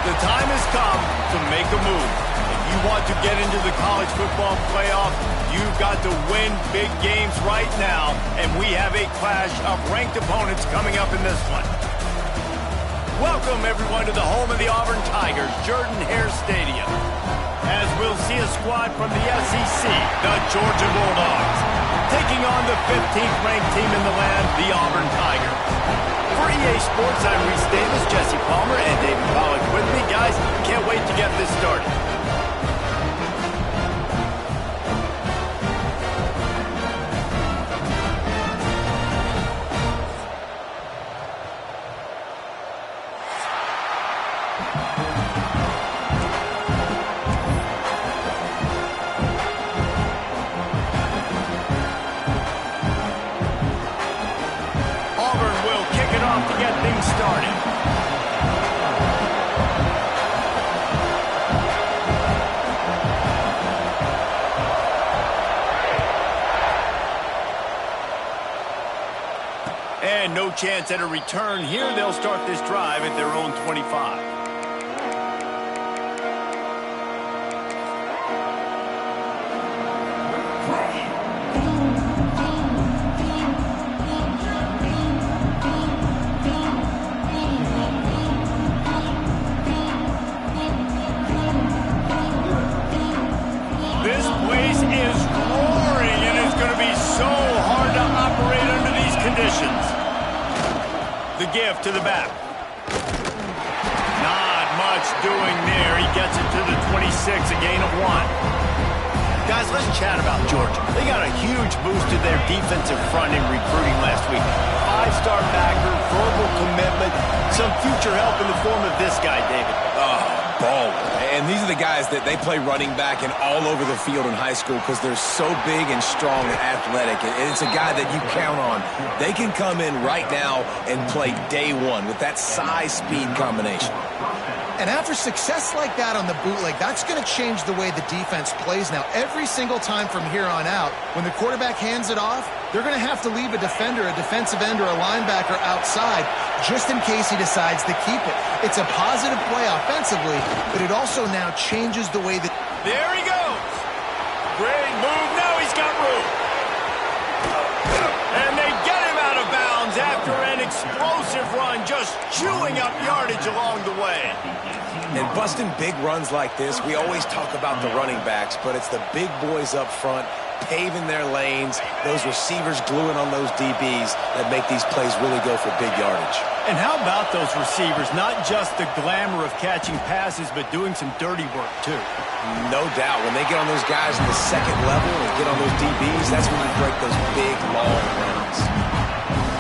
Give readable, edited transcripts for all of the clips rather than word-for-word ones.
The time has come to make a move. If you want to get into the college football playoff, you've got to win big games right now, and we have a clash of ranked opponents coming up in this one. Welcome, everyone, to the home of the Auburn Tigers, Jordan-Hare Stadium, as we'll see a squad from the SEC, the Georgia Bulldogs, taking on the 15th ranked team in the land, the Auburn Tigers. For EA Sports, I'm Reese Davis, Jesse Palmer, and David Pollack with me. Guys, can't wait to get this started. And no chance at a return here. They'll start this drive at their own 25. This place is roaring, and it's going to be so hard to operate under these conditions. The give to the back. Not much doing there. He gets it to the 26, a gain of 1. Guys, let's chat about Georgia. They got a huge boost to their defensive front in recruiting last week. 5-star backer, verbal commitment, some future help in the form of this guy, David. Baller. And these are the guys that they play running back and all over the field in high school because they're so big and strong and athletic. And it's a guy that you count on. They can come in right now and play day one with that size-speed combination. And after success like that on the bootleg, that's going to change the way the defense plays now. Every single time from here on out, when the quarterback hands it off, they're going to have to leave a defender, a defensive end, or a linebacker outside just in case he decides to keep it. It's a positive play offensively, but it also now changes the way that... There he goes. Great move. Now he's got room. And they get him out of bounds after an explosive run, just chewing up yardage along the way. And busting big runs like this, we always talk about the running backs, but it's the big boys up front paving their lanes, those receivers gluing on those DBs that make these plays really go for big yardage. And how about those receivers? Not just the glamour of catching passes, but doing some dirty work, too. No doubt. When they get on those guys in the second level and get on those DBs, that's when you break those big, long runs.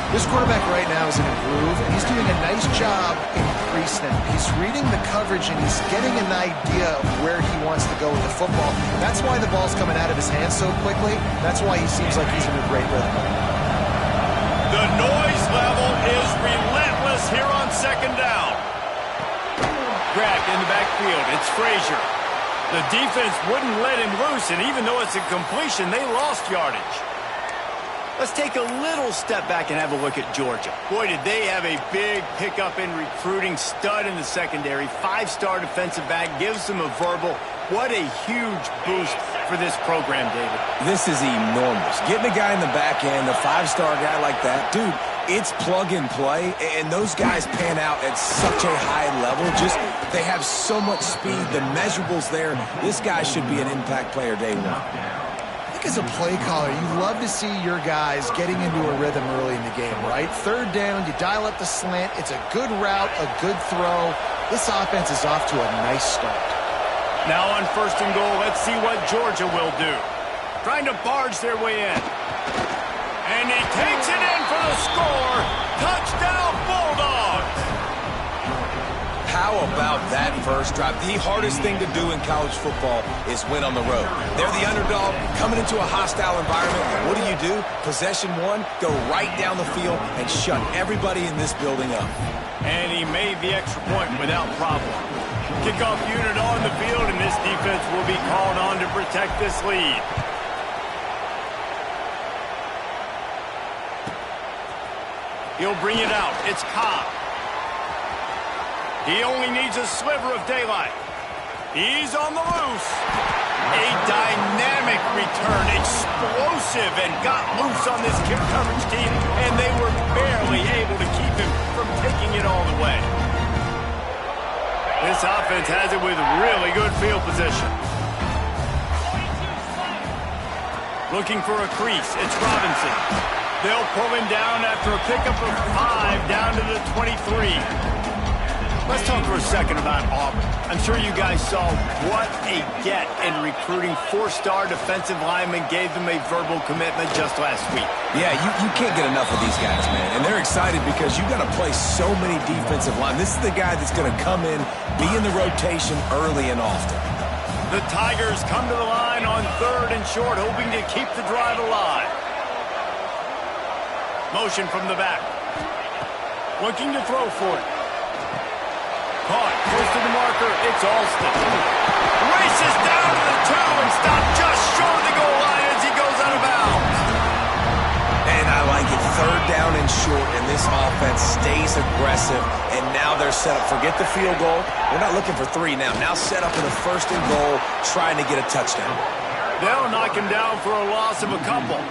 This quarterback right now is in a groove, and he's doing a nice job in pre-snap. He's reading the coverage, and he's getting an idea of where he wants to go with the football. That's why the ball's coming out of his hands so quickly. That's why he seems like he's in a great rhythm. The noise level is relentless here on second down. Grabbed in the backfield. It's Frazier. The defense wouldn't let him loose, and even though it's a completion, they lost yardage. Let's take a little step back and have a look at Georgia. Boy, did they have a big pickup in recruiting. Stud in the secondary. 5-star defensive back. Gives them a verbal. What a huge boost for this program, David. This is enormous. Getting a guy in the back end, a 5-star guy like that, dude, it's plug and play, and those guys pan out at such a high level. Just, they have so much speed. The measurables there. This guy should be an impact player day one. As a play caller, you love to see your guys getting into a rhythm early in the game, right? Third down, you dial up the slant. It's a good route, a good throw. This offense is off to a nice start. Now on 1st and goal, let's see what Georgia will do. Trying to barge their way in. And he takes it in for the score. Touchdown, Bulldogs! How about that first drive? The hardest thing to do in college football is win on the road. They're the underdog coming into a hostile environment. What do? Possession one, go right down the field and shut everybody in this building up. And he made the extra point without problem. Kickoff unit on the field, and this defense will be called on to protect this lead. He'll bring it out. It's Cobb. He only needs a sliver of daylight. He's on the loose. A dynamic return, explosive, and got loose on this kick coverage team, and they were barely able to keep him from taking it all the way. This offense has it with really good field position. Looking for a crease, it's Robinson. They'll pull him down after a pickup of 5 down to the 23. Let's talk for a second about Auburn. I'm sure you guys saw what a get in recruiting 4-star defensive linemen gave them a verbal commitment just last week. Yeah, you can't get enough of these guys, man. And they're excited because you got to play so many defensive line. This is the guy that's going to come in, be in the rotation early and often. The Tigers come to the line on 3rd and short, hoping to keep the drive alive. Motion from the back. Looking to throw for it. Caught, close to the marker, it's Alston. Races down to the 2 and stopped just short of the goal line as he goes out of bounds. And I like it. 3rd down and short, and this offense stays aggressive, and now they're set up. Forget the field goal. We're not looking for 3 now. Now set up in a 1st and goal, trying to get a touchdown. They'll knock him down for a loss of a couple.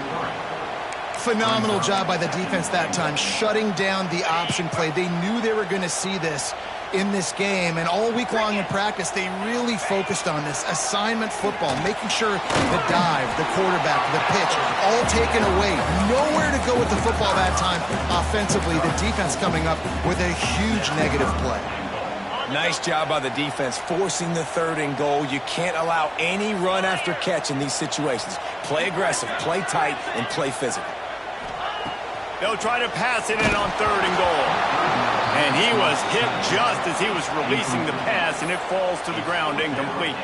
Phenomenal job by the defense that time, shutting down the option play. They knew they were going to see this in this game, and all week long in practice, they really focused on this assignment football, making sure the dive, the quarterback, the pitch, all taken away. Nowhere to go with the football that time offensively. The defense coming up with a huge negative play. Nice job by the defense, forcing the 3rd and goal. You can't allow any run after catch in these situations. Play aggressive, play tight, and play physical. They'll try to pass it in on 3rd and goal. And he was hit just as he was releasing the pass, and it falls to the ground incomplete.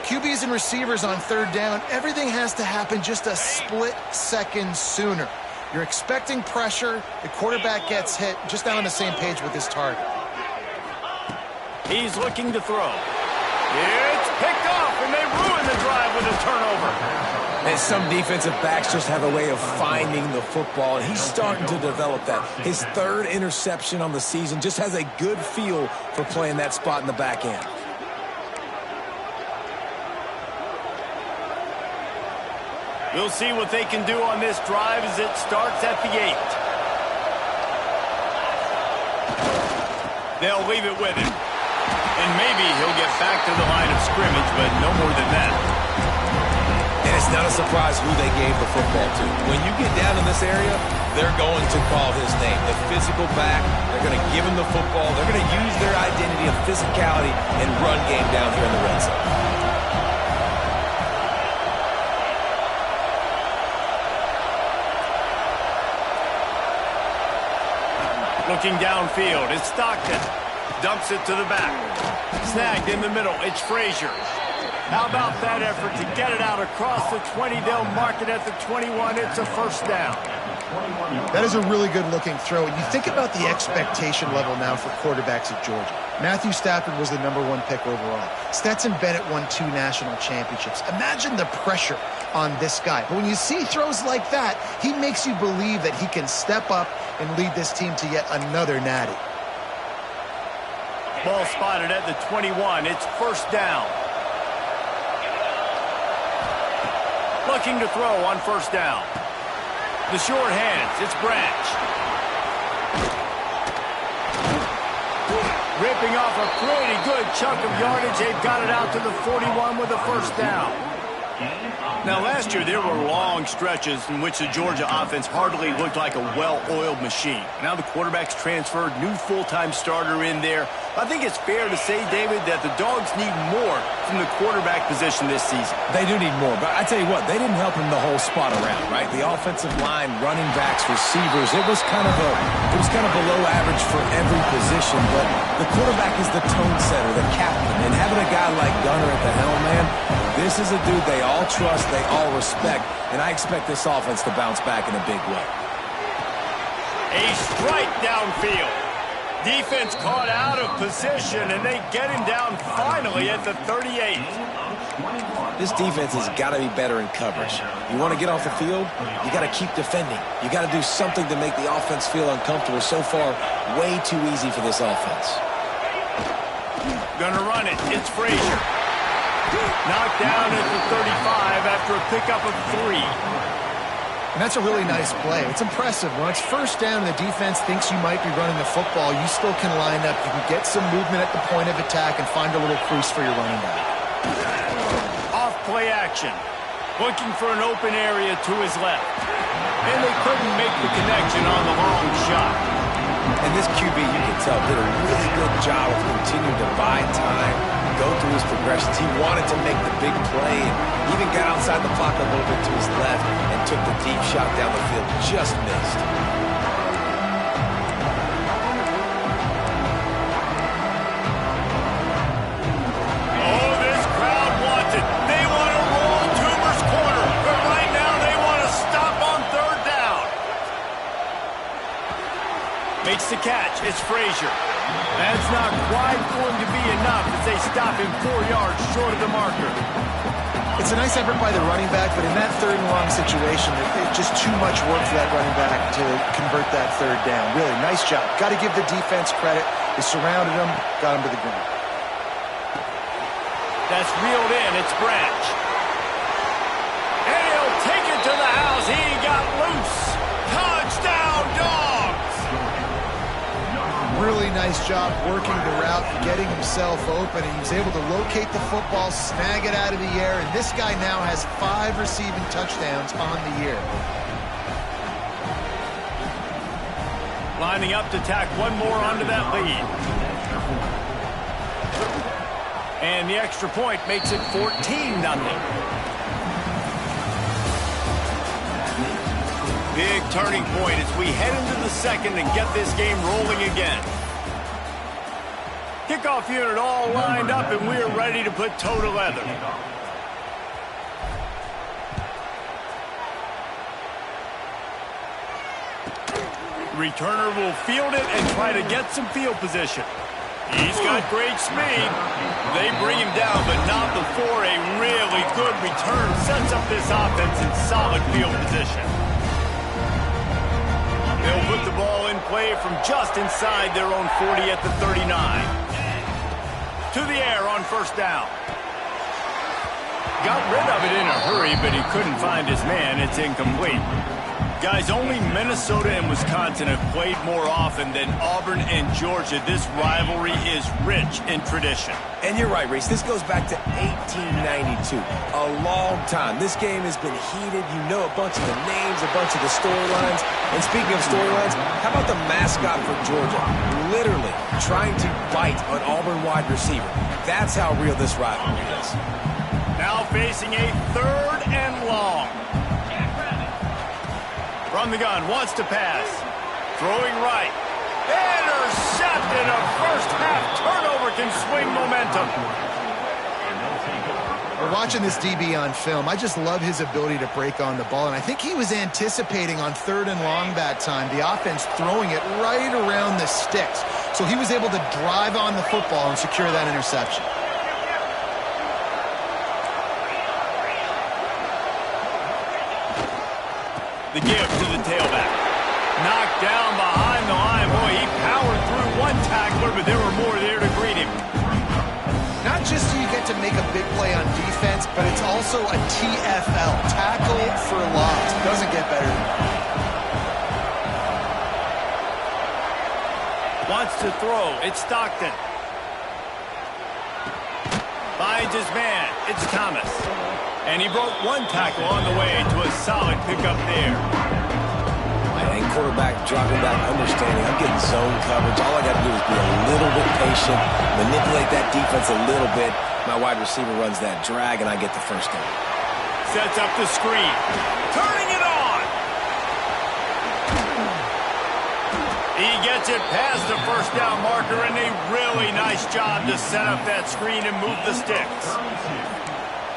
QBs and receivers on 3rd down, everything has to happen just a split second sooner. You're expecting pressure, the quarterback gets hit, just not on the same page with his target. He's looking to throw. It's picked off, and they ruin the drive with a turnover. And some defensive backs just have a way of finding the football, and he's starting to develop that. His 3rd interception on the season, just has a good feel for playing that spot in the back end. We'll see what they can do on this drive as it starts at the 8. They'll leave it with him. And maybe he'll get back to the line of scrimmage, but no more than that. And it's not a surprise who they gave the football to. When you get down in this area, they're going to call his name. The physical back, they're going to give him the football. They're going to use their identity of physicality and run game down here in the red zone. Looking downfield, it's Stockton. Dumps it to the back. Snagged in the middle, it's Frazier. How about that effort to get it out across the 20? They'll mark it at the 21. It's a 1st down. That is a really good-looking throw. And you think about the expectation level now for quarterbacks at Georgia. Matthew Stafford was the #1 pick overall. Stetson Bennett won 2 national championships. Imagine the pressure on this guy. But when you see throws like that, he makes you believe that he can step up and lead this team to yet another natty. Ball spotted at the 21. It's 1st down. Looking to throw on 1st down. The short hands, it's Branch. Ripping off a pretty good chunk of yardage. They've got it out to the 41 with a 1st down. Now, last year, there were long stretches in which the Georgia offense hardly looked like a well-oiled machine. Now the quarterback's transferred, new full-time starter in there. I think it's fair to say, David, that the Dogs need more from the quarterback position this season. They do need more, but I tell you what, they didn't help him the whole spot around, right? The offensive line, running backs, receivers, it was kind of below average for every position, but the quarterback is the tone setter, the captain, and having a guy like Gunner at the helm, man, this is a dude they all trust, they all respect, and I expect this offense to bounce back in a big way. A strike downfield. Defense caught out of position, and they get him down finally at the 38. This defense has got to be better in coverage. You want to get off the field, you got to keep defending. You got to do something to make the offense feel uncomfortable. So far, way too easy for this offense. Gonna run it. It's Frazier. Knocked down at the 35 after a pickup of 3. And that's a really nice play. It's impressive. When it's first down and the defense thinks you might be running the football, you still can line up. You can get some movement at the point of attack and find a little crease for your running back. Off play action. Looking for an open area to his left. And they couldn't make the connection on the long shot. And this QB, you can tell, did a really good job of continuing to buy time, go through his progressions. He wanted to make the big play and even got outside the pocket a little bit to his left and took the deep shot down the field. Just missed. Oh, this crowd wants it. They want to roll Toomer's corner. But right now they want to stop on 3rd down. Makes the catch. It's Frazier. That's not quite going to be enough as they stop him 4 yards short of the marker. It's a nice effort by the running back, but in that 3rd and long situation, it's just too much work for that running back to convert that 3rd down. Really, nice job. Got to give the defense credit. They surrounded him, got him to the ground. That's reeled in. It's Branch. And he'll take it to the house. He got loose. Touchdown, Dogs! Really nice job working the route, getting himself open, and he was able to locate the football, snag it out of the air, and this guy now has 5 receiving touchdowns on the year. Lining up to tack one more onto that lead. And the extra point makes it 14-0. Big turning point as we head into the 2nd and get this game rolling again. Kickoff unit all lined up and we're ready to put toe to leather. Returner will field it and try to get some field position. He's got great speed. They bring him down, but not before a really good return sets up this offense in solid field position. They'll put the ball in play from just inside their own 40 at the 39. To the air on 1st down. Got rid of it in a hurry, but he couldn't find his man. It's incomplete. Guys, only Minnesota and Wisconsin have played more often than Auburn and Georgia. This rivalry is rich in tradition. And you're right, Reese. This goes back to 1892. A long time. This game has been heated. You know a bunch of the names, a bunch of the storylines. And speaking of storylines, how about the mascot for Georgia? Literally trying to bite an Auburn wide receiver. That's how real this rivalry is. Now facing a 3rd and long. From the gun, wants to pass. Throwing right. Intercepted. A first-half turnover can swing momentum. We're watching this DB on film. I just love his ability to break on the ball, and I think he was anticipating on 3rd and long that time, the offense throwing it right around the sticks. So he was able to drive on the football and secure that interception. The give to the tailback. Knocked down behind the line. Boy, he powered through one tackler, but there were more there to greet him. Not just do you get to make a big play on defense, but it's also a TFL, tackle for loss. Doesn't get better than that. Wants to throw. It's Stockton. Finds his man. It's Thomas. And he broke one tackle on the way to a solid pickup there. And quarterback dropping back, understanding I'm getting zone coverage. All I got to do is be a little bit patient, manipulate that defense a little bit. My wide receiver runs that drag, and I get the 1st down. Sets up the screen. Turning it on. He gets it past the 1st down marker, and a really nice job to set up that screen and move the sticks.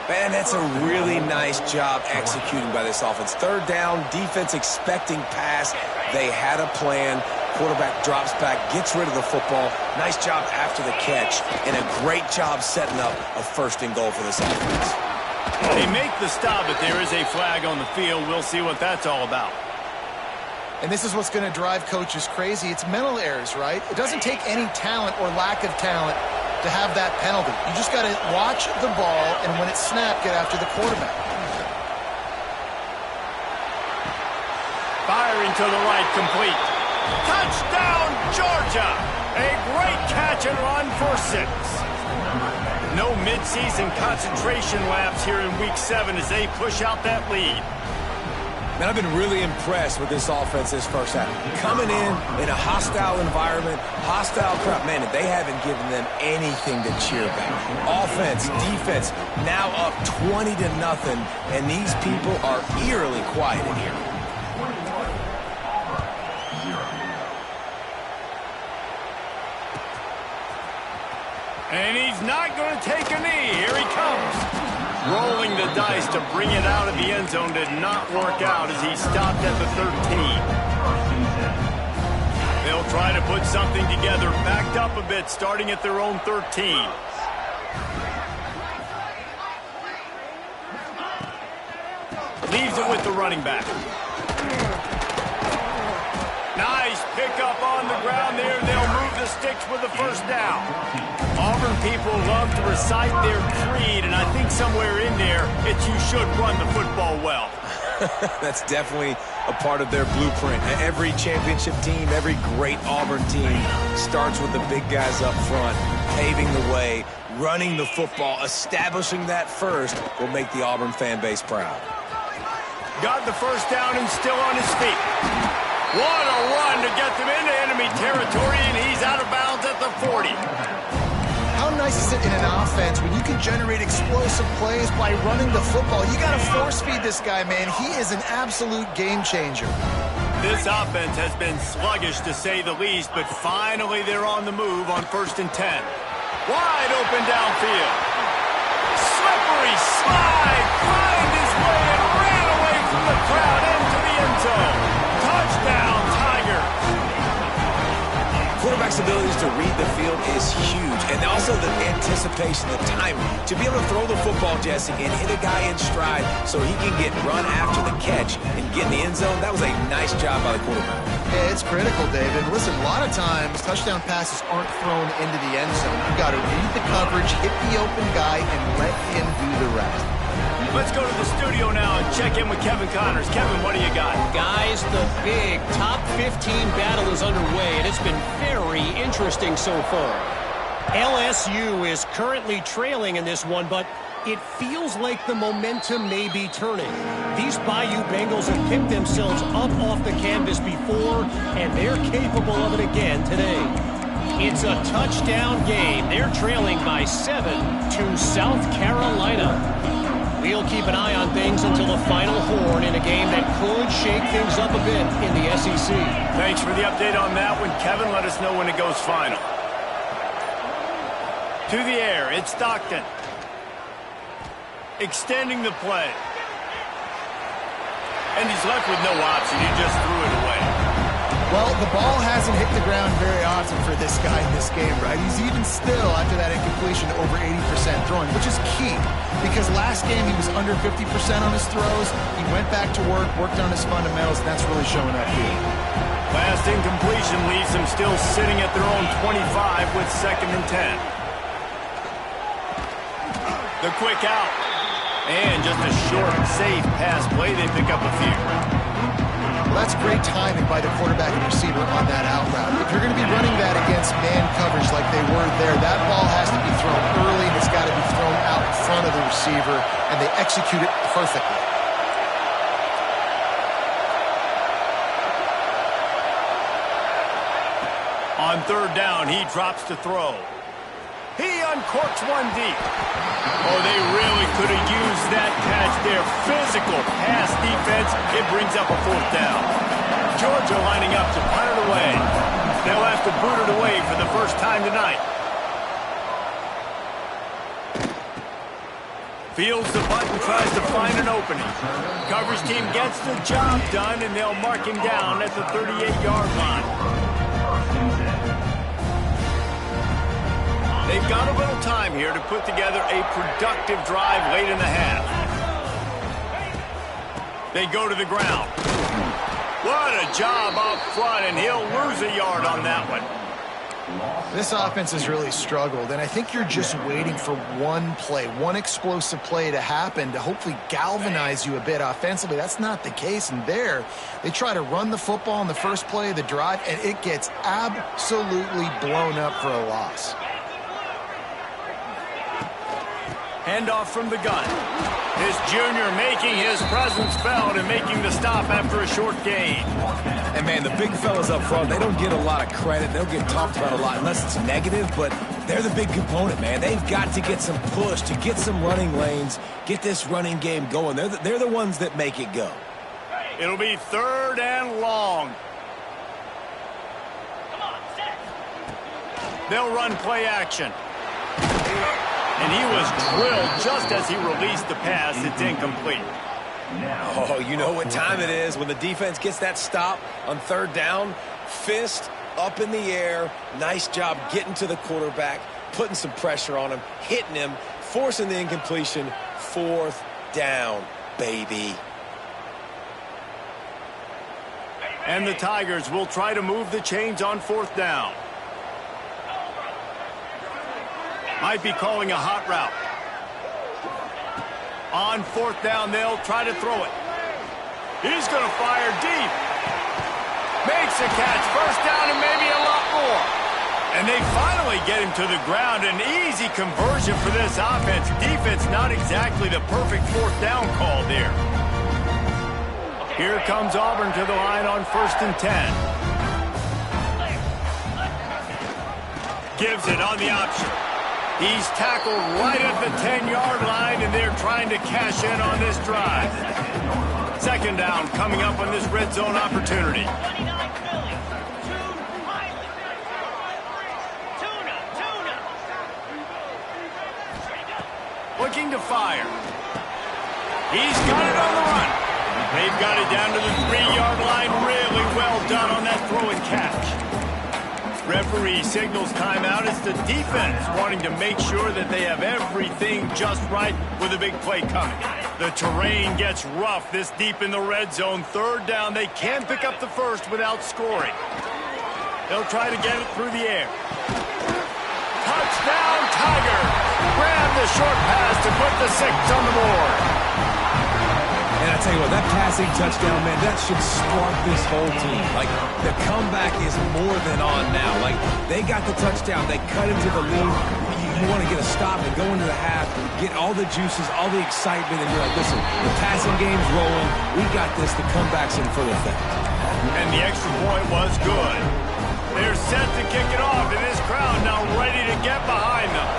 Man, that's a really nice job executing by this offense. 3rd down, defense expecting pass. They had a plan. Quarterback drops back, gets rid of the football. Nice job after the catch, and a great job setting up a 1st and goal for this offense. They make the stop, but there is a flag on the field. We'll see what that's all about. And this is what's going to drive coaches crazy. It's mental errors, right? It doesn't take any talent or lack of talent to have that penalty. You just got to watch the ball, and when it's snapped, get after the quarterback. Firing to the right, complete. Touchdown, Georgia! A great catch and run for 6. No midseason concentration laps here in Week 7 as they push out that lead. Man, I've been really impressed with this offense this first half. Coming in a hostile environment, hostile crowd. Man, they haven't given them anything to cheer about. Offense, defense, now up 20-0, and these people are eerily quiet in here. And he's not going to take a knee. Here he comes. Rolling the dice to bring it out of the end zone did not work out as he stopped at the 13. They'll try to put something together, backed up a bit, starting at their own 13. Leaves it with the running back. Nice pickup on the ground there. They'll move the sticks with the first down. Auburn people love to recite their creed, and I think somewhere in there, it's you should run the football well. That's definitely a part of their blueprint. Every championship team, every great Auburn team starts with the big guys up front, paving the way, running the football, establishing that first will make the Auburn fan base proud. Got the first down and still on his feet. What a run to get them into enemy territory, and he's out of bounds at the 40. How nice is it in an offense when you can generate explosive plays by running the football? You got to force feed this guy, man. He is an absolute game changer. This offense has been sluggish to say the least, but finally they're on the move on 1st and 10. Wide open downfield. Slippery slide, find his way and ran away from the crowd into the end zone. Touchdown, Tigers. Quarterback's abilities to read the field is huge, and also the anticipation, the timing. To be able to throw the football, Jesse, and hit a guy in stride so he can get run after the catch and get in the end zone, that was a nice job by the quarterback. Yeah, it's critical, David. Listen, a lot of times, touchdown passes aren't thrown into the end zone. You've got to read the coverage, hit the open guy, and let him do the rest. Let's go to the studio now and check in with Kevin Connors. Kevin, what do you got? Guys, the big top 15 battle is underway, and it's been very interesting so far. LSU is currently trailing in this one, but it feels like the momentum may be turning. These Bayou Bengals have picked themselves up off the canvas before, and they're capable of it again today. It's a touchdown game. They're trailing by 7 to South Carolina. We'll keep an eye on things until the final horn in a game that could shake things up a bit in the SEC. Thanks for the update on that one, Kevin. Let us know when it goes final. To the air, it's Stockton. Extending the play. And he's left with no option. He just threw it away. Well, the ball hasn't hit the ground very often for this guy in this game, right? He's even still, after that incompletion, over 80% throwing, which is key. Because last game, he was under 50% on his throws. He went back to work, worked on his fundamentals, and that's really showing up here. Last incompletion leaves him still sitting at their own 25 with 2nd and 10. The quick out. And just a short, safe pass play. They pick up a few. Well, that's great timing by the quarterback and receiver on that out route. If you're going to be running that against man coverage like they were there, that ball has to be thrown early and it's got to be thrown out in front of the receiver, and they execute it perfectly. On 3rd down, he drops to throw. He uncorks one deep. Oh, they really could have used that catch there. Physical pass defense. It brings up a 4th down. Georgia lining up to punt it away. They'll have to boot it away for the first time tonight. Fields the button, tries to find an opening. Coverage team gets the job done, and they'll mark him down at the 38-yard line. They've got a little time here to put together a productive drive late in the half. They go to the ground. What a job up front, and he'll lose a yard on that one. This offense has really struggled, and I think you're just waiting for one play, one explosive play to happen to hopefully galvanize you a bit offensively. That's not the case, and there, they try to run the football in the first play of the drive, and it gets absolutely blown up for a loss. Handoff from the gun. This junior making his presence felt and making the stop after a short gain. And, man, the big fellas up front, they don't get a lot of credit. They'll get talked about a lot unless it's negative, but they're the big component, man. They've got to get some push, to get some running lanes, get this running game going. They're the ones that make it go. It'll be 3rd and long. They'll run play action. And he was drilled just as he released the pass. It's incomplete. Oh, you know what time it is when the defense gets that stop on 3rd down. Fist up in the air. Nice job getting to the quarterback, putting some pressure on him, hitting him, forcing the incompletion. 4th down, baby. And the Tigers will try to move the chains on 4th down. Might be calling a hot route. On 4th down, they'll try to throw it. He's going to fire deep. Makes a catch. 1st down and maybe a lot more. And they finally get him to the ground. An easy conversion for this offense. Defense not exactly the perfect 4th down call there. Here comes Auburn to the line on 1st and 10. Gives it on the option. He's tackled right at the 10-yard line, and they're trying to cash in on this drive. 2nd down coming up on this red zone opportunity. Looking to fire. He's got it on the run. They've got it down to the 3-yard line. Really well done on that throw and catch. Referee signals timeout. It's the defense wanting to make sure that they have everything just right with a big play coming. The terrain gets rough this deep in the red zone. 3rd down. They can pick up the first without scoring. They'll try to get it through the air. Touchdown, Tiger. Grab the short pass to put the 6 on the board. And I tell you what, that passing touchdown, man, that should spark this whole team. Like, the comeback is more than on now. Like, they got the touchdown. They cut into the lead. You want to get a stop and go into the half, get all the juices, all the excitement, and you're like, listen, the passing game's rolling. We got this. The comeback's in full effect. And the extra point was good. They're set to kick it off, and this crowd now ready to get behind them.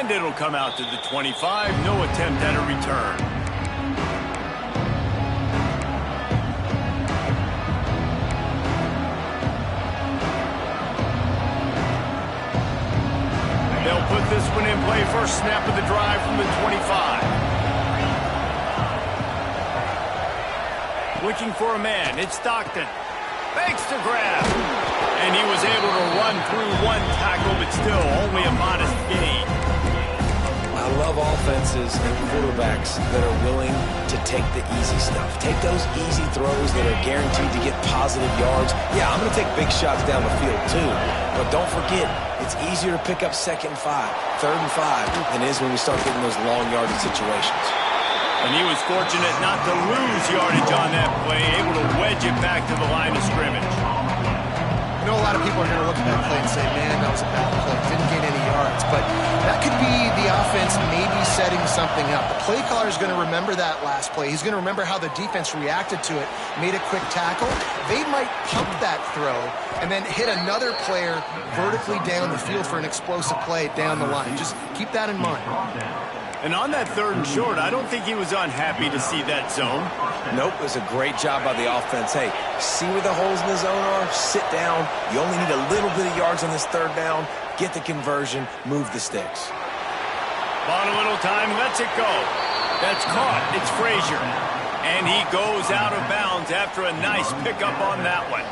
And it'll come out to the 25. No attempt at a return. They'll put this one in play. First snap of the drive from the 25. Looking for a man. It's Stockton. Makes the grab. And he was able to run through one tackle, but still only a modest gain. I love offenses and quarterbacks that are willing to take the easy stuff. Take those easy throws that are guaranteed to get positive yards. Yeah, I'm going to take big shots down the field too. But don't forget, it's easier to pick up 2nd and 5, 3rd and 5 than it is when we start getting those long yardage situations. And he was fortunate not to lose yardage on that play, able to wedge it back to the line of scrimmage. I know a lot of people are going to look at that play and say, man, that was a bad play. Didn't gain any yards. But that could be the offense maybe setting something up. The play caller is going to remember that last play. He's going to remember how the defense reacted to it, made a quick tackle. They might pump that throw and then hit another player vertically down the field for an explosive play down the line. Just keep that in mind. And on that 3rd and short, I don't think he was unhappy to see that zone. Nope, it was a great job by the offense. Hey, see where the holes in the zone are? Sit down. You only need a little bit of yards on this 3rd down. Get the conversion. Move the sticks. Bought a little time. Lets it go. That's caught. It's Frazier. And he goes out of bounds after a nice pickup on that one.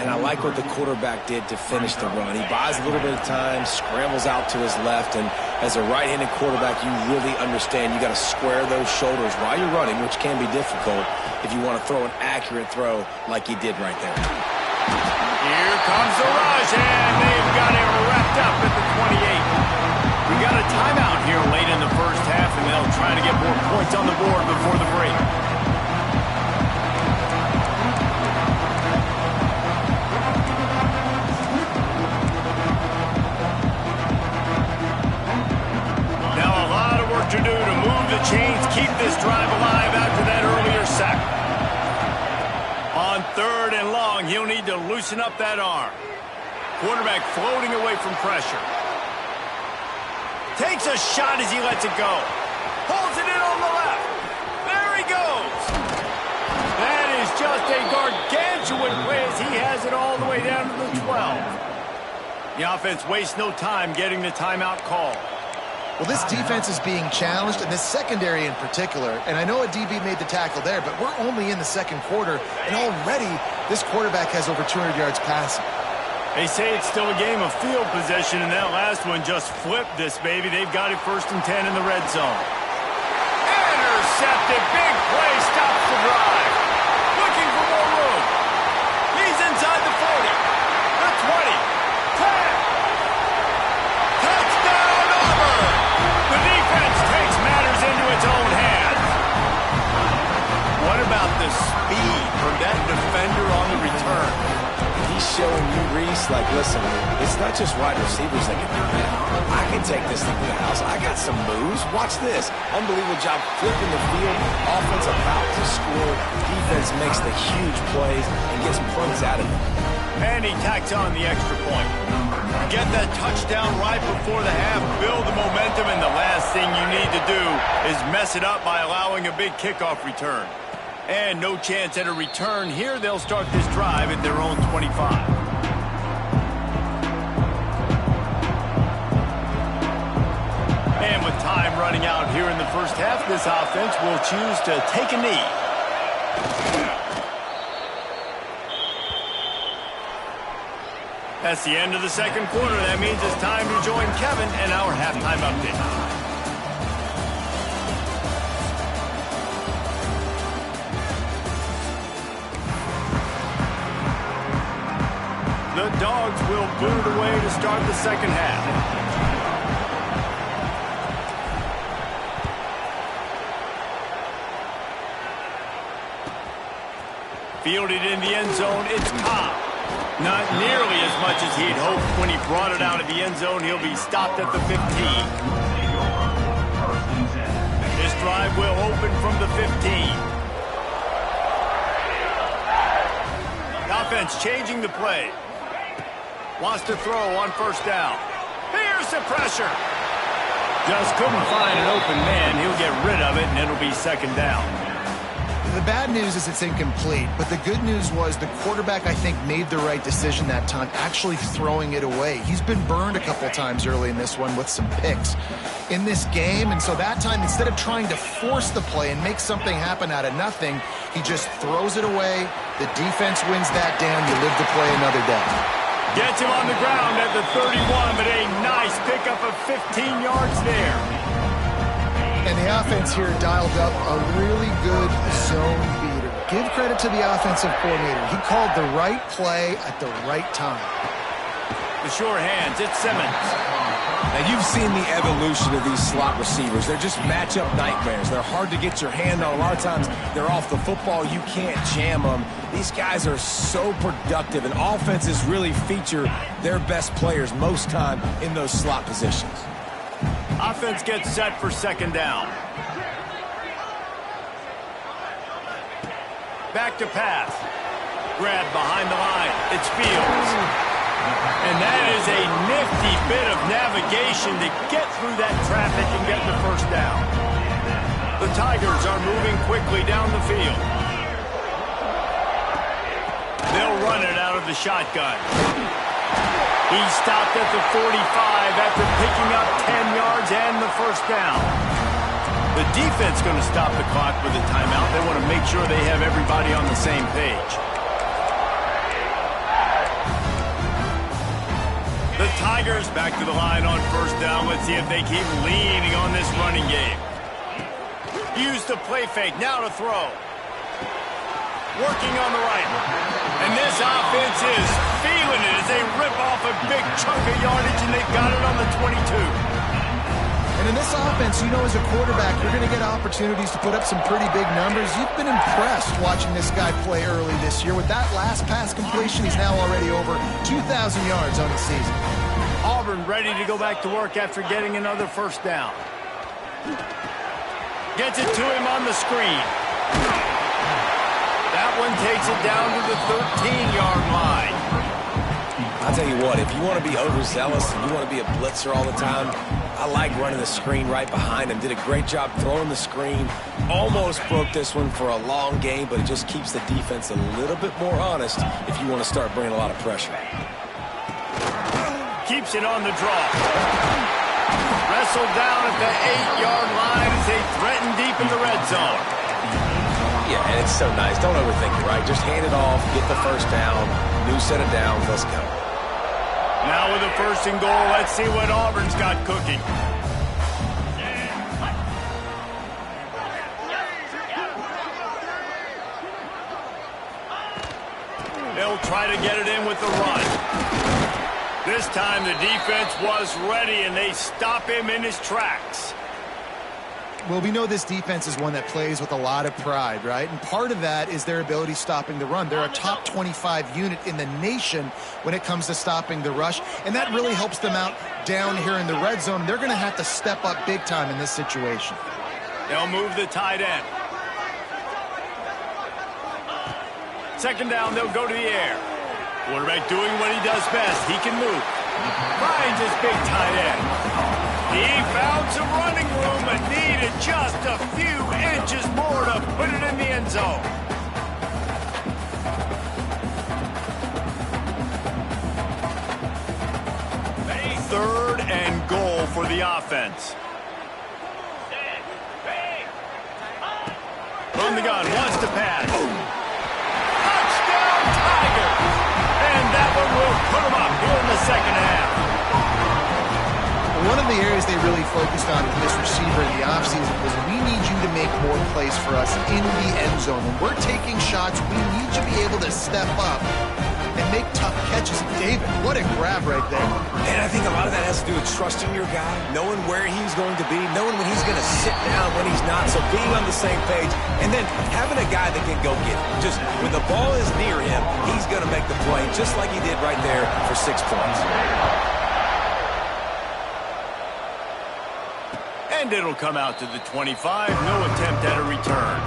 And I like what the quarterback did to finish the run. He buys a little bit of time, scrambles out to his left, and as a right-handed quarterback, you really understand you got to square those shoulders while you're running, which can be difficult if you want to throw an accurate throw like he did right there. Here comes the rush, and they've got him wrapped up at the 28. We got a timeout here late in the first half, and they'll try to get more points on the board before the break. To do to move the chains, keep this drive alive after that earlier sack. On 3rd and long, he'll need to loosen up that arm. Quarterback floating away from pressure. Takes a shot as he lets it go. Pulls it in on the left. There he goes. That is just a gargantuan play as he has it all the way down to the 12. The offense wastes no time getting the timeout call. Well, this defense is being challenged, and this secondary in particular. And I know a DB made the tackle there, but we're only in the second quarter, and already this quarterback has over 200 yards passing. They say it's still a game of field possession, and that last one just flipped this baby. They've got it 1st and 10 in the red zone. Intercepted. Big play. Stops the drive. Looking for more room. He's inside the 40. The 20. 10. Touchdown, Auburn. The defense takes matters into its own hands. What about the speed from that defender on the return? He's showing you, Reese, like, listen, it's not just wide receivers that can do that. I can take this thing to the house. I got some moves. Watch this. Unbelievable job flipping the field. Offense about to score. Defense makes the huge plays and gets points out of it. And he tacks on the extra point. Get that touchdown right before the half, build the momentum, and the last thing you need to do is mess it up by allowing a big kickoff return. And no chance at a return here. They'll start this drive at their own 25. And with time running out here in the first half, this offense will choose to take a knee. That's the end of the second quarter. That means it's time to join Kevin and our halftime update. The Dogs will boot it away to start the second half. Fielded in the end zone, it's Cobb. Not nearly as much as he'd hoped when he brought it out of the end zone. He'll be stopped at the 15. This drive will open from the 15. The offense changing the play. Wants to throw on 1st down. Here's the pressure. Just couldn't find an open man. He'll get rid of it, and it'll be 2nd down. The bad news is it's incomplete, but the good news was the quarterback, I think, made the right decision that time, actually throwing it away. He's been burned a couple times early in this one with some picks in this game, and so that time, instead of trying to force the play and make something happen out of nothing, he just throws it away. The defense wins that down. You live to play another day. Gets him on the ground at the 31, but a nice pickup of 15 yards there. And the offense here dialed up a really good zone beater. Give credit to the offensive coordinator. He called the right play at the right time. The sure hands, it's Simmons. Now, you've seen the evolution of these slot receivers. They're just matchup nightmares. They're hard to get your hand on. A lot of times, they're off the football. You can't jam them. These guys are so productive, and offenses really feature their best players most time in those slot positions. Offense gets set for 2nd down. Back to pass. Grab behind the line. It's Fields. And that is a nifty bit of navigation to get through that traffic and get the 1st down. The Tigers are moving quickly down the field. They'll run it out of the shotgun. He stopped at the 45 after picking up 10 yards and the 1st down. The defense going to stop the clock with a timeout. They want to make sure they have everybody on the same page. Tigers back to the line on first down. Let's see if they keep leaning on this running game. Use the play fake. Now to throw. Working on the right. And this offense is feeling it as they rip off a big chunk of yardage, and they've got it on the 22. And in this offense, you know, as a quarterback, you're going to get opportunities to put up some pretty big numbers. You've been impressed watching this guy play early this year. With that last pass completion, he's now already over 2,000 yards on the season. Auburn ready to go back to work after getting another first down. Gets it to him on the screen. That one takes it down to the 13-yard line. I'll tell you what, if you want to be overzealous and you want to be a blitzer all the time, I like running the screen right behind him. Did a great job throwing the screen. Almost broke this one for a long game, but it just keeps the defense a little bit more honest if you want to start bringing a lot of pressure. Keeps it on the draw. Wrestled down at the 8-yard line as they threaten deep in the red zone. Yeah, and it's so nice. Don't overthink it, right? Just hand it off, get the first down, new set of downs, let's go. Now with a first and goal, let's see what Auburn's got cooking. They'll try to get it in with the run. This time the defense was ready, and they stop him in his tracks. Well, we know this defense is one that plays with a lot of pride, right? And part of that is their ability stopping the run. They're a top 25 unit in the nation when it comes to stopping the rush, and that really helps them out down here in the red zone. They're going to have to step up big time in this situation. They'll move the tight end. Second down, they'll go to the air. Quarterback doing what he does best. He can move. Finds his big tight end. He found some running room but needed just a few inches more to put it in the end zone. Third and goal for the offense. From the gun, wants to pass. Touchdown, Tigers! And that one will put them up here in the second half. One of the areas they really focused on with this receiver in the offseason was, we need you to make more plays for us in the end zone. When we're taking shots, we need you to be able to step up and make tough catches. David, what a grab right there. And I think a lot of that has to do with trusting your guy, knowing where he's going to be, knowing when he's going to sit down, when he's not, so being on the same page, and then having a guy that can go get it. Just when the ball is near him, he's going to make the play, just like he did right there for 6 points. And it'll come out to the 25. No attempt at a return.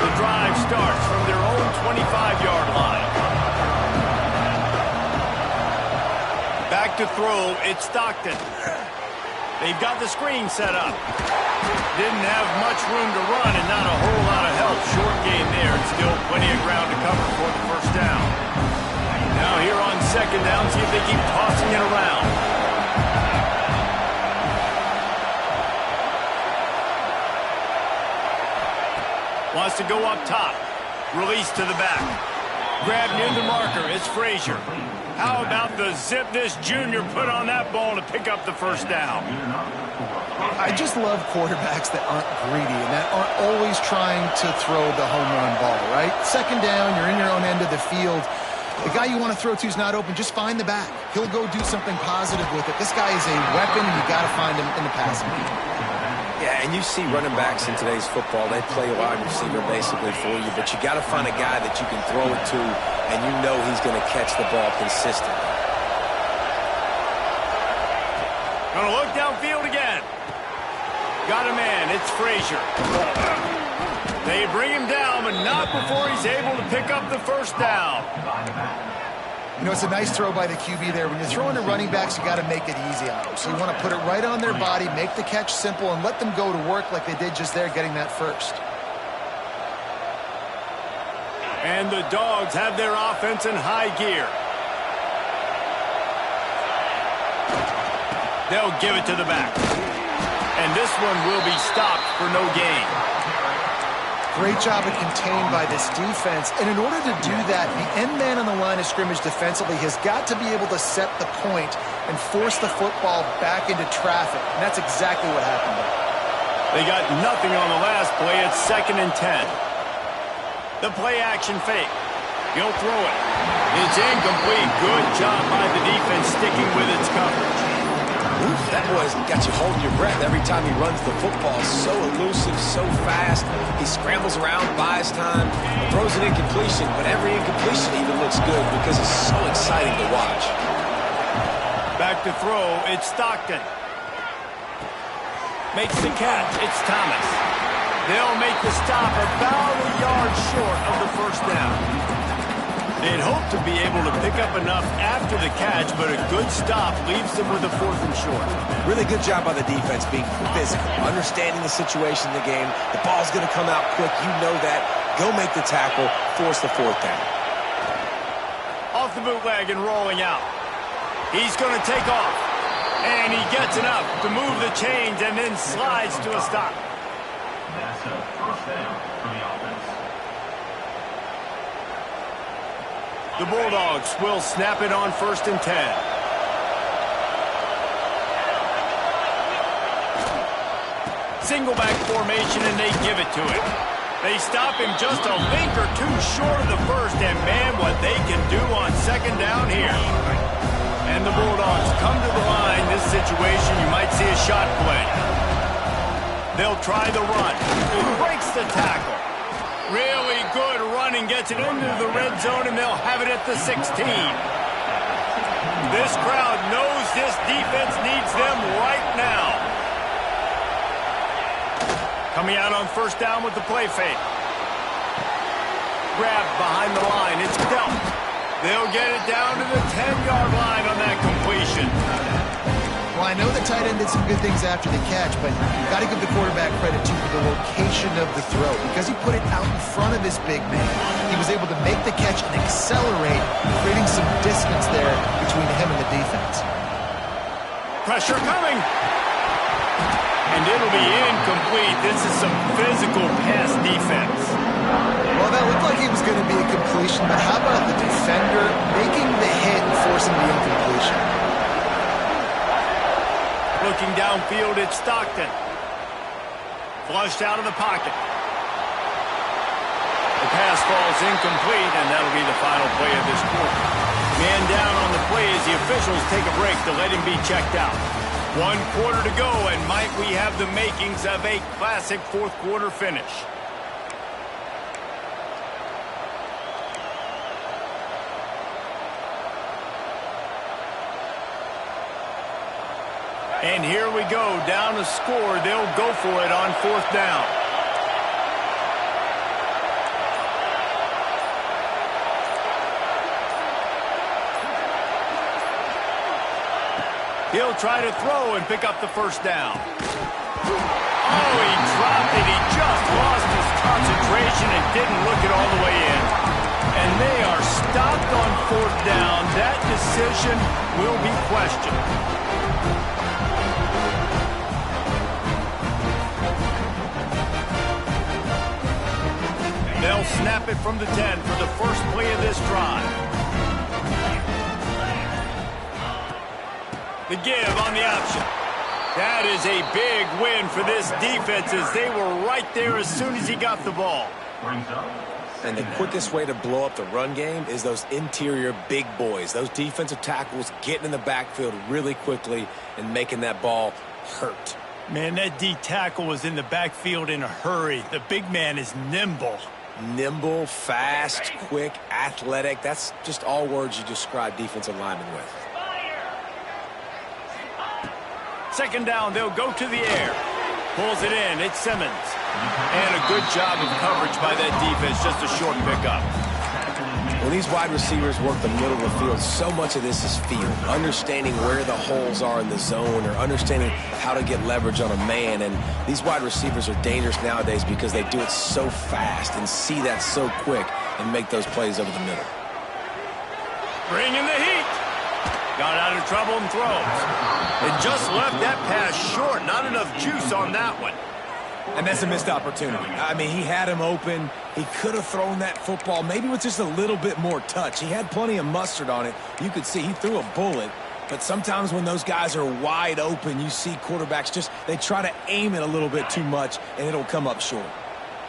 The drive starts from their own 25-yard line. Back to throw, it's Stockton. They've got the screen set up. Didn't have much room to run and not a whole lot of help. Short game there, and still plenty of ground to cover for the first down. Now here on second down, see if they keep tossing it around. Wants to go up top. Release to the back. Grab near the marker, it's Frazier. How about the zip this junior put on that ball to pick up the first down? I just love quarterbacks that aren't greedy and that aren't always trying to throw the home run ball, right? Second down, you're in your own end of the field. The guy you want to throw to is not open. Just find the back. He'll go do something positive with it. This guy is a weapon, and you got to find him in the passing game. Yeah, and you see running backs in today's football, they play a wide receiver basically for you, but you got to find a guy that you can throw it to, and you know he's going to catch the ball consistently. Going to look downfield again. Got a man, it's Frazier. They bring him down, but not before he's able to pick up the first down. You know, it's a nice throw by the QB there. When you're throwing to running backs, you got to make it easy on them. So you want to put it right on their body, make the catch simple, and let them go to work like they did just there, getting that first. And the Dogs have their offense in high gear. They'll give it to the back. And this one will be stopped for no gain. Great job of contained by this defense. And in order to do that, the end man on the line of scrimmage defensively has got to be able to set the point and force the football back into traffic. And that's exactly what happened there. They got nothing on the last play. It's 2nd and 10. The play action fake. He'll throw it. It's incomplete. Good job by the defense sticking with its coverage. Oof, that boy's got you holding your breath every time he runs the football. So elusive, so fast. He scrambles around, buys time, throws an incompletion, but every incompletion even looks good because it's so exciting to watch. Back to throw, it's Stockton. Makes the catch, it's Thomas. They'll make the stop about a yard short of the first down. They'd hope to be able to pick up enough after the catch, but a good stop leaves them with a 4th and short. Really good job by the defense being physical, understanding the situation in the game. The ball's going to come out quick. You know that. Go make the tackle, force the 4th down. Off the bootleg and rolling out. He's going to take off. And he gets enough to move the chains and then slides to a stop. That's a first down for the offense. The Bulldogs will snap it on 1st and 10. Single back formation, and they give it to him. They stop him just a link or two short of the first, and man, what they can do on 2nd down here. And the Bulldogs come to the line. This situation, you might see a shot play. They'll try the run. He breaks the tackle. Really good running, gets it into the red zone, and they'll have it at the 16. This crowd knows this defense needs them right now. Coming out on 1st down with the play fake. Grabbed behind the line, it's dealt. They'll get it down to the 10-yard line on that completion. Well, I know the tight end did some good things after the catch, but you've got to give the quarterback credit, too, for the location of the throw. Because he put it out in front of his big man, he was able to make the catch and accelerate, creating some distance there between him and the defense. Pressure coming. And it'll be incomplete. This is some physical pass defense. Well, that looked like it was going to be a completion, but how about the defender making the hit and forcing the incompletion? Looking downfield, it's Stockton. Flushed out of the pocket. The pass falls incomplete, and that'll be the final play of this quarter. Man down on the play as the officials take a break to let him be checked out. 1 quarter to go, and might we have the makings of a classic 4th quarter finish. And here we go, down to score. They'll go for it on 4th down. He'll try to throw and pick up the 1st down. Oh, he dropped it. He just lost his concentration and didn't look it all the way in. And they are stopped on 4th down. That decision will be questioned. They'll snap it from the 10 for the first play of this drive. The give on the option. That is a big win for this defense as they were right there as soon as he got the ball. And the quickest way to blow up the run game is those interior big boys. Those defensive tackles getting in the backfield really quickly and making that ball hurt. Man, that D tackle was in the backfield in a hurry. The big man is nimble. Nimble, fast, quick, athletic. That's just all words you describe defensive linemen with. 2nd down, they'll go to the air. Pulls it in, it's Simmons. And a good job of coverage by that defense, just a short pickup. When these wide receivers work the middle of the field, so much of this is feel. Understanding where the holes are in the zone or understanding how to get leverage on a man. And these wide receivers are dangerous nowadays because they do it so fast and see that so quick and make those plays over the middle. Bring in the heat. Got out of trouble and throws. And just left that pass short. Not enough juice on that one. And that's a missed opportunity. I mean, he had him open. He could have thrown that football maybe with just a little bit more touch. He had plenty of mustard on it. You could see he threw a bullet. But sometimes when those guys are wide open, you see quarterbacks they try to aim it a little bit too much, and it'll come up short.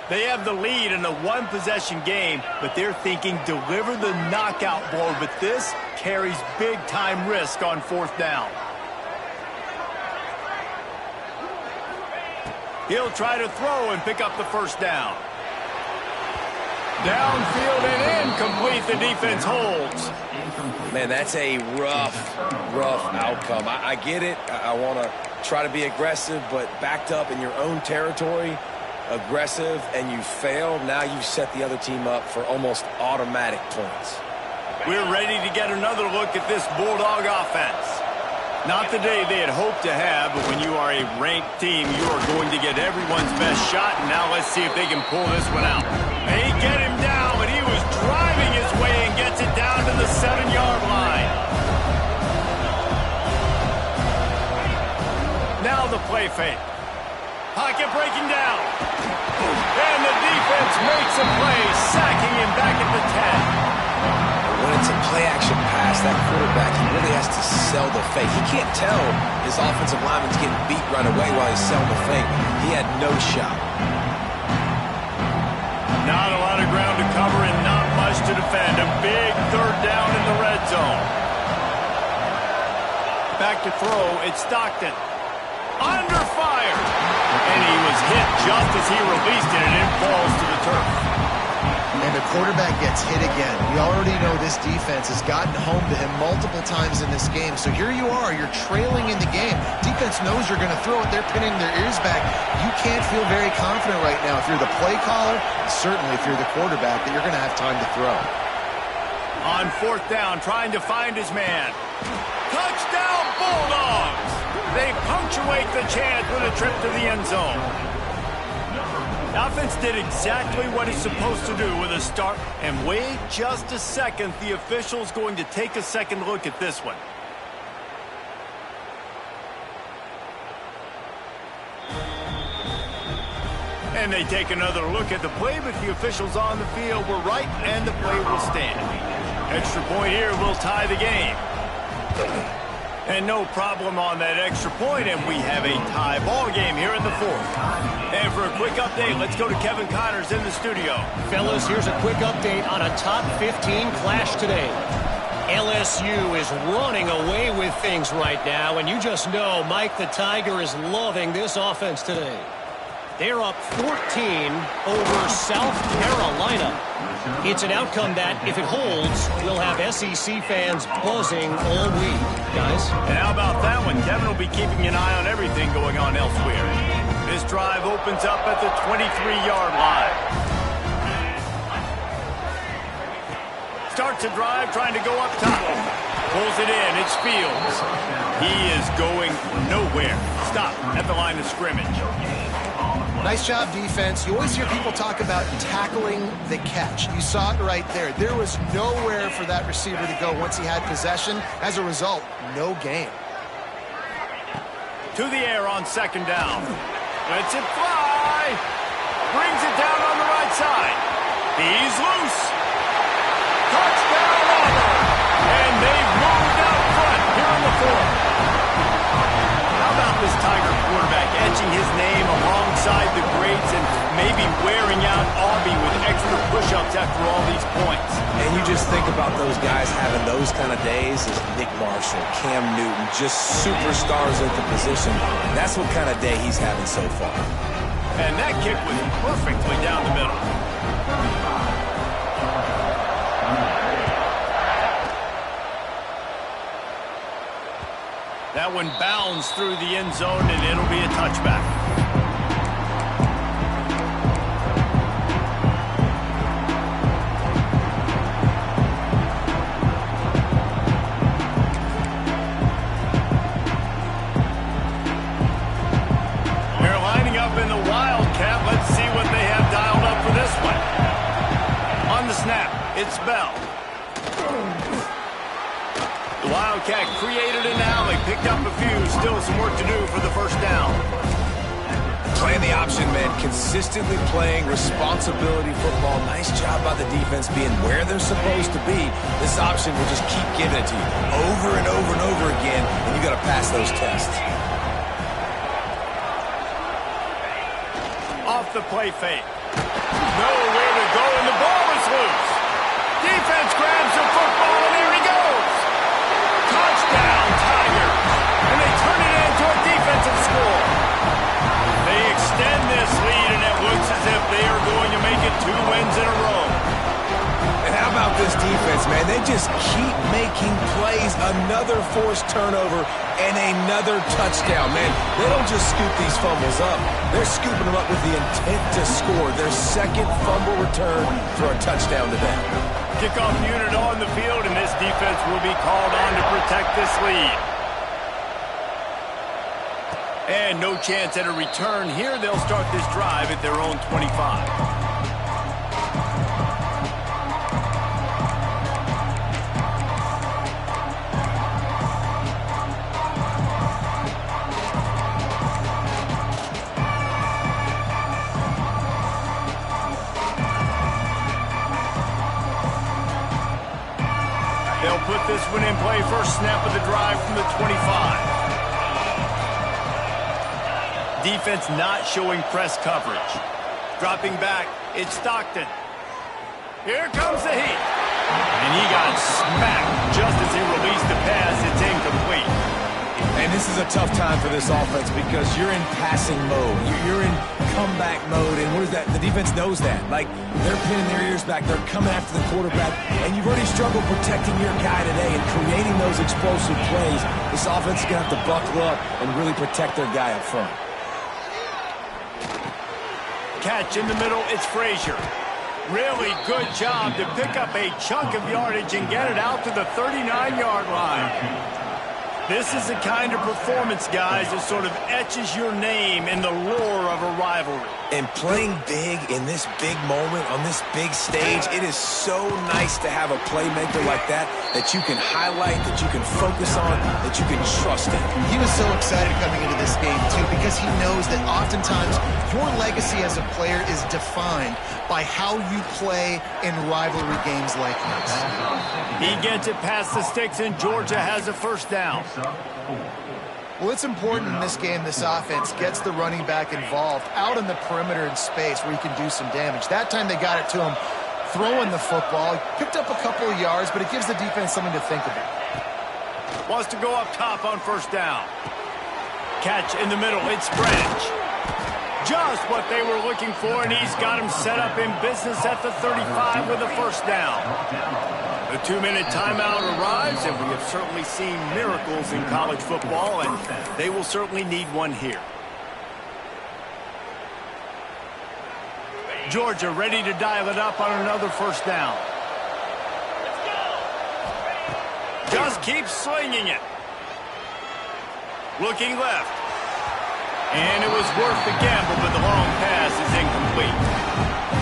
They have the lead in a one-possession game, but they're thinking deliver the knockout blow. But this carries big-time risk on fourth down. He'll try to throw and pick up the first down. Downfield and incomplete. The defense holds. Man, that's a rough outcome. I get it. I want to try to be aggressive, but backed up in your own territory, aggressive, and you fail. Now you've set the other team up for almost automatic points. We're ready to get another look at this Bulldog offense. Not the day they had hoped to have, but when you are a ranked team, you are going to get everyone's best shot. And now let's see if they can pull this one out. They get him down, but he was driving his way and gets it down to the 7-yard line. Now the play fake. Pocket breaking down. And the defense makes a play, sacking him back at the 10. When it's a play-action pass, that quarterback, he really has to sell the fake. He can't tell his offensive lineman's getting beat right away while he's selling the fake. He had no shot. Not a lot of ground to cover and not much to defend. A big third down in the red zone. Back to throw, it's Stockton. Under fire. And he was hit just as he released it, and it falls to the turf. And the quarterback gets hit again. We already know this defense has gotten home to him multiple times in this game. So here you are, you're trailing in the game. Defense knows you're going to throw it. They're pinning their ears back. You can't feel very confident right now if you're the play caller, certainly if you're the quarterback, that you're going to have time to throw. On fourth down, trying to find his man. Touchdown, Bulldogs! They punctuate the chance with a trip to the end zone. The offense did exactly what it's supposed to do with a start. And wait just a second. The official's going to take a second look at this one. And they take another look at the play, but the officials on the field were right, and the play will stand. Extra point here will tie the game. And no problem on that extra point, and we have a tie ball game here in the fourth. And for a quick update, let's go to Kevin Connors in the studio. Fellas, here's a quick update on a top 15 clash today. LSU is running away with things right now, and you just know Mike the Tiger is loving this offense today. They're up 14 over South Carolina. It's an outcome that, if it holds, will have SEC fans buzzing all week, guys. And how about that one? Kevin will be keeping an eye on everything going on elsewhere. This drive opens up at the 23-yard line. Starts a drive trying to go up top. Pulls it in. It's Fields. He is going nowhere. Stop at the line of scrimmage. Nice job, defense. You always hear people talk about tackling the catch. You saw it right there. There was nowhere for that receiver to go once he had possession. As a result, no gain. To the air on second down. Lets it fly. Brings it down on the right side. He's loose. Touchdown, Auburn. And they've moved out front here in the fourth. How about this Tiger quarterback etching his name alongside the greats and maybe wearing out Auburn with extra push-ups after all these points? And you just think about those guys having those kind of days as Nick Marshall, Cam Newton, just superstars at the position. That's what kind of day he's having so far. And that kick was perfectly down the middle. That one bounds through the end zone, and it'll be a touchback. They're lining up in the Wildcat. Let's see what they have dialed up for this one. On the snap, it's Bell. The Wildcat Wildcat created an alley, picked up a few, still some work to do for the first down. Playing the option, man. Consistently playing responsibility football. Nice job by the defense being where they're supposed to be. This option will just keep giving it to you over and over and over again, and you got to pass those tests. Off the play fake. Nowhere to go, and the ball is loose. Defense grabs the football, and there he goes. Touchdown, Tiger. And they turn it into a defensive score. They extend this lead, and it looks as if they are going to make it 2 wins in a row. And how about this defense, man? They just keep making plays. Another forced turnover and another touchdown, man. They don't just scoop these fumbles up. They're scooping them up with the intent to score. Their second fumble return for a touchdown to them. Kickoff unit on the field, and this defense will be called on to protect this lead. And no chance at a return here. They'll start this drive at their own 25. They'll put this one in play. First snap of the drive from the 25. Defense not showing press coverage. Dropping back, it's Stockton. Here comes the heat. And he got smacked just as he released the pass. It's incomplete. And this is a tough time for this offense because you're in passing mode. You're in comeback mode. And what is that? The defense knows that. Like, they're pinning their ears back. They're coming after the quarterback. And you've already struggled protecting your guy today and creating those explosive plays. This offense is going to have to buckle up and really protect their guy up front. Catch in the middle, it's Frazier. Really good job to pick up a chunk of yardage and get it out to the 39-yard line. This is the kind of performance, guys, that sort of etches your name in the roar of a rivalry. And playing big in this big moment, on this big stage, it is so nice to have a playmaker like that you can highlight, that you can focus on, that you can trust in. He was so excited coming into this game, too, because he knows that oftentimes your legacy as a player is defined by how you play in rivalry games like this. He gets it past the sticks, and Georgia has a first down. Well, it's important in this game this offense gets the running back involved out in the perimeter in space where he can do some damage. That time they got it to him throwing the football. He picked up a couple of yards, but it gives the defense something to think about. Wants to go up top on first down. Catch in the middle. It's French. Just what they were looking for, and he's got him set up in business at the 35 with a first down. The 2-minute timeout arrives, and we have certainly seen miracles in college football, and they will certainly need one here. Georgia ready to dial it up on another first down. Just keeps swinging it. Looking left. And it was worth the gamble, but the long pass is incomplete.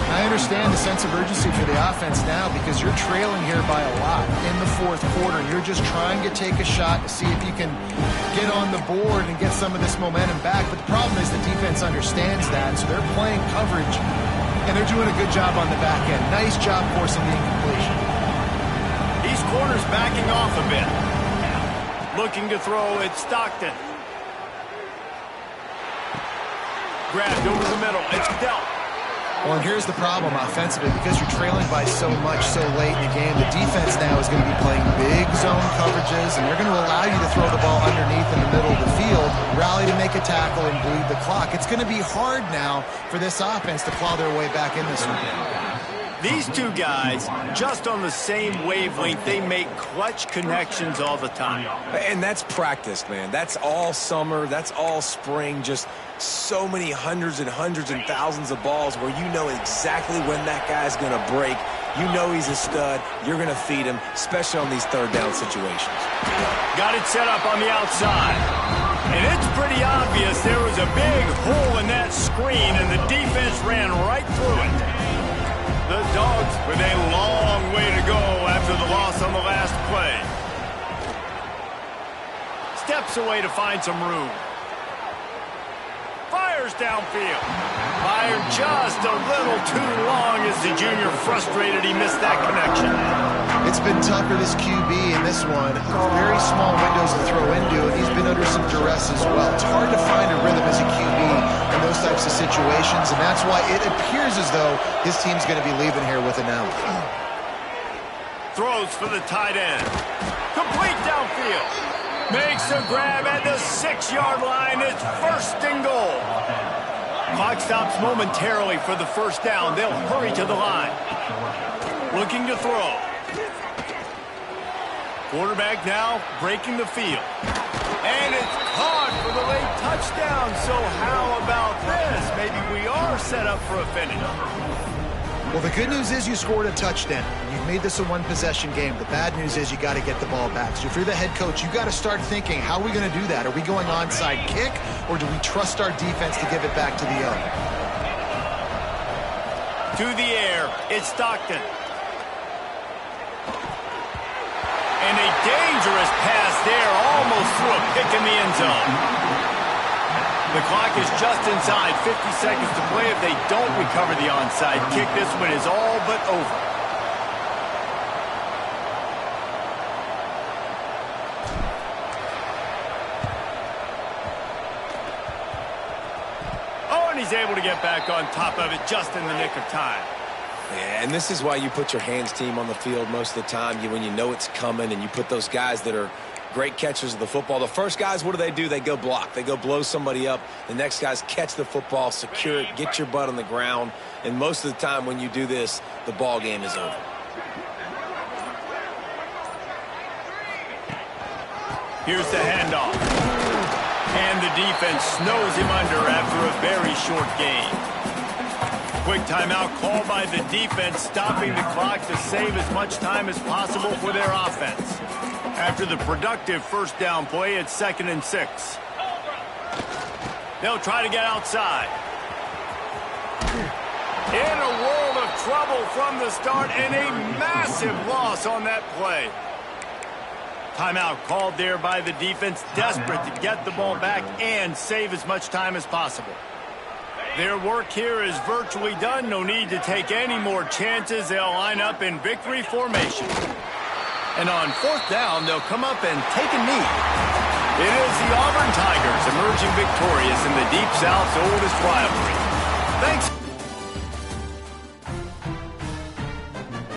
I understand the sense of urgency for the offense now because you're trailing here by a lot in the fourth quarter. And you're just trying to take a shot to see if you can get on the board and get some of this momentum back. But the problem is the defense understands that, so they're playing coverage, and they're doing a good job on the back end. Nice job forcing the incompletion. These corners backing off a bit. Looking to throw, it's Stockton. Grabbed over the middle. It's dealt. Well, and here's the problem offensively. Because you're trailing by so much so late in the game, the defense now is going to be playing big zone coverages, and they're going to allow you to throw the ball underneath in the middle of the field, rally to make a tackle, and bleed the clock. It's going to be hard now for this offense to claw their way back in this one. These two guys, just on the same wavelength, they make clutch connections all the time. And that's practice, man. That's all summer. That's all spring. Just so many hundreds and thousands of balls where you know exactly when that guy's going to break. You know he's a stud. You're going to feed him, especially on these third down situations. Got it set up on the outside. And it's pretty obvious there was a big hole in that screen, and the defense ran right through it. The Dogs with a long way to go after the loss on the last play. steps away to find some room. Fires downfield. Fired just a little too long as the junior frustrated he missed that connection. It's been tough for this QB in this one. Very small windows to throw into, and he's been under some duress as well. It's hard to find a rhythm as a QB in those types of situations, and that's why it appears as though his team's going to be leaving here with an L. Throws for the tight end. Complete downfield. Makes a grab at the 6-yard line. It's 1st and goal. Clock stops momentarily for the first down. They'll hurry to the line. Looking to throw. Quarterback now breaking the field. And it's caught for the late touchdown. So how about this? Maybe we are set up for a finish. Well, the good news is you scored a touchdown. You've made this a one-possession game. The bad news is you got to get the ball back. So if you're the head coach, you got to start thinking, how are we going to do that? Are we going onside kick, or do we trust our defense to give it back to the other? To the air, it's Stockton. And a dangerous pass there, almost threw a pick in the end zone. The clock is just inside 50 seconds to play. If they don't recover the onside kick, this one is all but over. Oh, and he's able to get back on top of it just in the nick of time. Yeah, and this is why you put your hands team on the field most of the time. When you know it's coming, and you put those guys that are great catchers of the football. The first guys, what do? They go block. They go blow somebody up. The next guys catch the football, secure it, get your butt on the ground. And most of the time when you do this, the ball game is over. Here's the handoff. And the defense snows him under after a very short gain. Quick timeout called by the defense, stopping the clock to save as much time as possible for their offense. After the productive first down play, it's 2nd and 6. They'll try to get outside. In a world of trouble from the start, and a massive loss on that play. Timeout called there by the defense, desperate to get the ball back and save as much time as possible. Their work here is virtually done. No need to take any more chances. They'll line up in victory formation. And on 4th down, they'll come up and take a knee. It is the Auburn Tigers emerging victorious in the Deep South's oldest rivalry. Thanks.